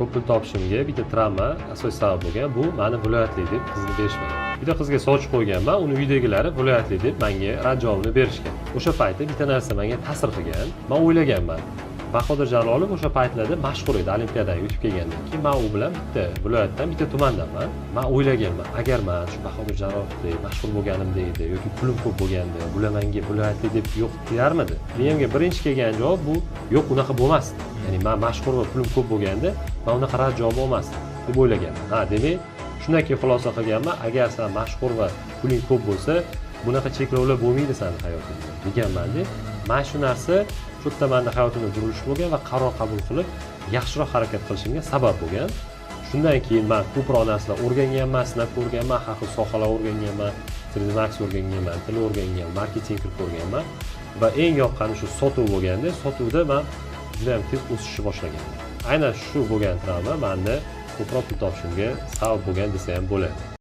Ko'p pul topishimga bitta travma asosiy sabab bo'lgan. Bu meni viloyatli deb qizni berishmagan. Bitta qizga sochib qo'yganman, uni uydagilari viloyatli deb menga rad javobini berishgan. O'sha paytda bitta narsa menga ta'sir qilgan. Men o'ylaganman. Bahodir Jalolov o'sha paytlarda mashhur edi, olimpiadaga yutib kelgandan keyin men u bilan bitta viloyatdan, bitta tumandanman. Men o'ylaganman, agar men shu Bahodir Jalolovdek mashhur bo'lganimda edi yoki pulim ko'p bo'lganda, bular menga viloyatli deb yo'q deyarmidi. Miyamga birinchi kelgan javob bu yo'q, unaqa bo'lmasdi. Ya'ni men mashhur va pulim ko'p bo'lganda, men unaqa rad javob olmasdim deb o'ylaganman. Demak, shundan keyin xulosa qilganman, agar sen mashhur va puling ko'p bo'lsa, bunaqa cheklovlar bo'lmaydi seni hayotingda deganman-da. Men shu narsa shu yerda menda hayotimda burilish bo'lgan va qaror qabul qilib, yaxshiroq harakat qilishimga sabab bo'lgan. Shundan keyin men ko'proq narsalar o'rganganman, sinab ko'rganman, har xil sohalar o'rganganman, 3D Max o'rganganman, til o'rganganman, marketing qilib ko'rganman va eng yoqqani shu sotuv bo'lganda, sotuvda men juda ham tez o'sishni boshlagan. Aynan shu bo'lgan travma menda ko'proq pul topishimga sabab bo'lgan desa ham bo'ladi.